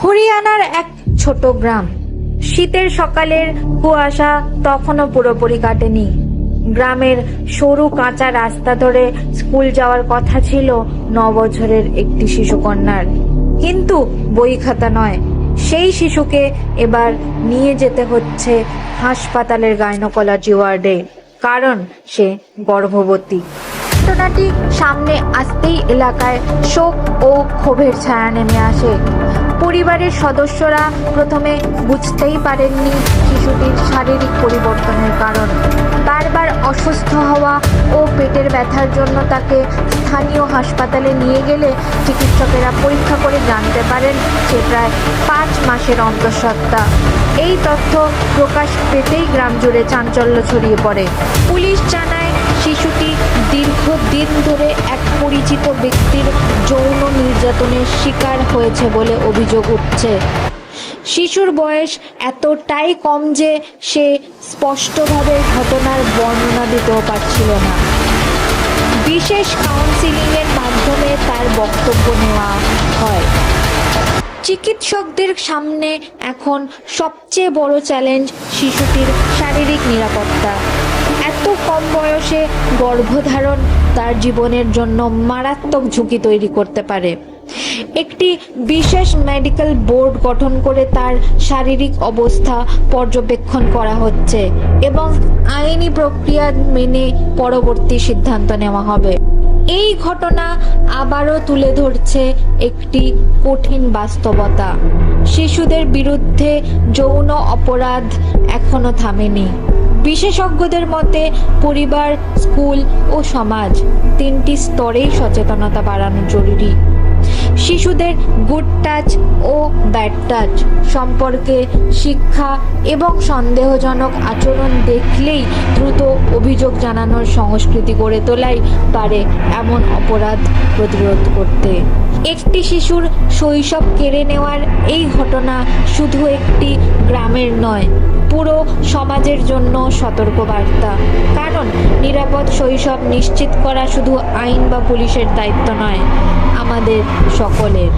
হরিয়ানার এক ছোট গ্রাম। শীতের সকালের কুয়াশা তখনও পুরোপুরি কাটেনি। গ্রামের সরু কাঁচা রাস্তা ধরে স্কুল যাওয়ার কথা ছিল 9 বছরের একটি শিশুকন্যার, কিন্তু বই খাতা নয়। সেই শিশুকে এবার নিয়ে যেতে হচ্ছে হাসপাতালের গাইনোকোলজি ওয়ার্ডে, কারণ সে গর্ভবতী। ঘটনাটি সামনে আসতেই এলাকায় শোক ও ক্ষোভের ছায়া নেমে আসে। পরিবারের সদস্যরা প্রথমে বুঝতেই পারেননি শিশুটির শারীরিক পরিবর্তনের কারণ। বারবার অসুস্থ হওয়া ও পেটের ব্যথার জন্য তাকে স্থানীয় হাসপাতালে নিয়ে গেলে চিকিৎসকেরা পরীক্ষা করে জানতে পারেন সে প্রায় 5 মাসের অন্তঃসত্ত্বা। এই তথ্য প্রকাশ পেতেই গ্রাম জুড়ে চাঞ্চল্য ছড়িয়ে পড়ে। পুলিশ জানায় শিশুটি দীর্ঘদিন ধরে এক পরিচিত ব্যক্তির যৌন নির্যাতনের শিকার হয়েছে বলে অভিযোগ উঠছে। শিশুর বয়স এতটাই কম যে সে স্পষ্টভাবে ঘটনার বর্ণনা দিতেও পারছিল না। বিশেষ কাউন্সিলিংয়ের মাধ্যমে তার বক্তব্য নেওয়া হয়। চিকিৎসকদের সামনে এখন সবচেয়ে বড় চ্যালেঞ্জ শিশুটির শারীরিক নিরাপত্তা। এত কম বয়সে গর্ভধারণ তার জীবনের জন্য মারাত্মক ঝুঁকি তৈরি করতে পারে। একটি বিশেষ মেডিকেল বোর্ড গঠন করে তার শারীরিক অবস্থা পর্যবেক্ষণ করা হচ্ছে এবং আইনি প্রক্রিয়া মেনে পরবর্তী সিদ্ধান্ত নেওয়া হবে। এই ঘটনা আবারও তুলে ধরছে একটি কঠিন বাস্তবতা। শিশুদের বিরুদ্ধে যৌন অপরাধ এখনো থামেনি। বিশেষজ্ঞদের মতে পরিবার, স্কুল ও সমাজ 3টি স্তরেই সচেতনতা বাড়ানো জরুরি। শিশুদের গুড টাচ ও ব্যাড টাচ সম্পর্কে শিক্ষা এবং সন্দেহজনক আচরণ দেখলেই দ্রুত অভিযোগ জানানোর সংস্কৃতি গড়ে তোলাই পারে এমন অপরাধ প্রতিরোধ করতে। একটি শিশুর শৈশব কেড়ে নেওয়ার এই ঘটনা শুধু একটি গ্রামের নয়, পুরো সমাজের জন্য সতর্কবার্তা। কারণ নিরাপদ শৈশব নিশ্চিত করা শুধু আইন বা পুলিশের দায়িত্ব নয়, আমাদের সকলের।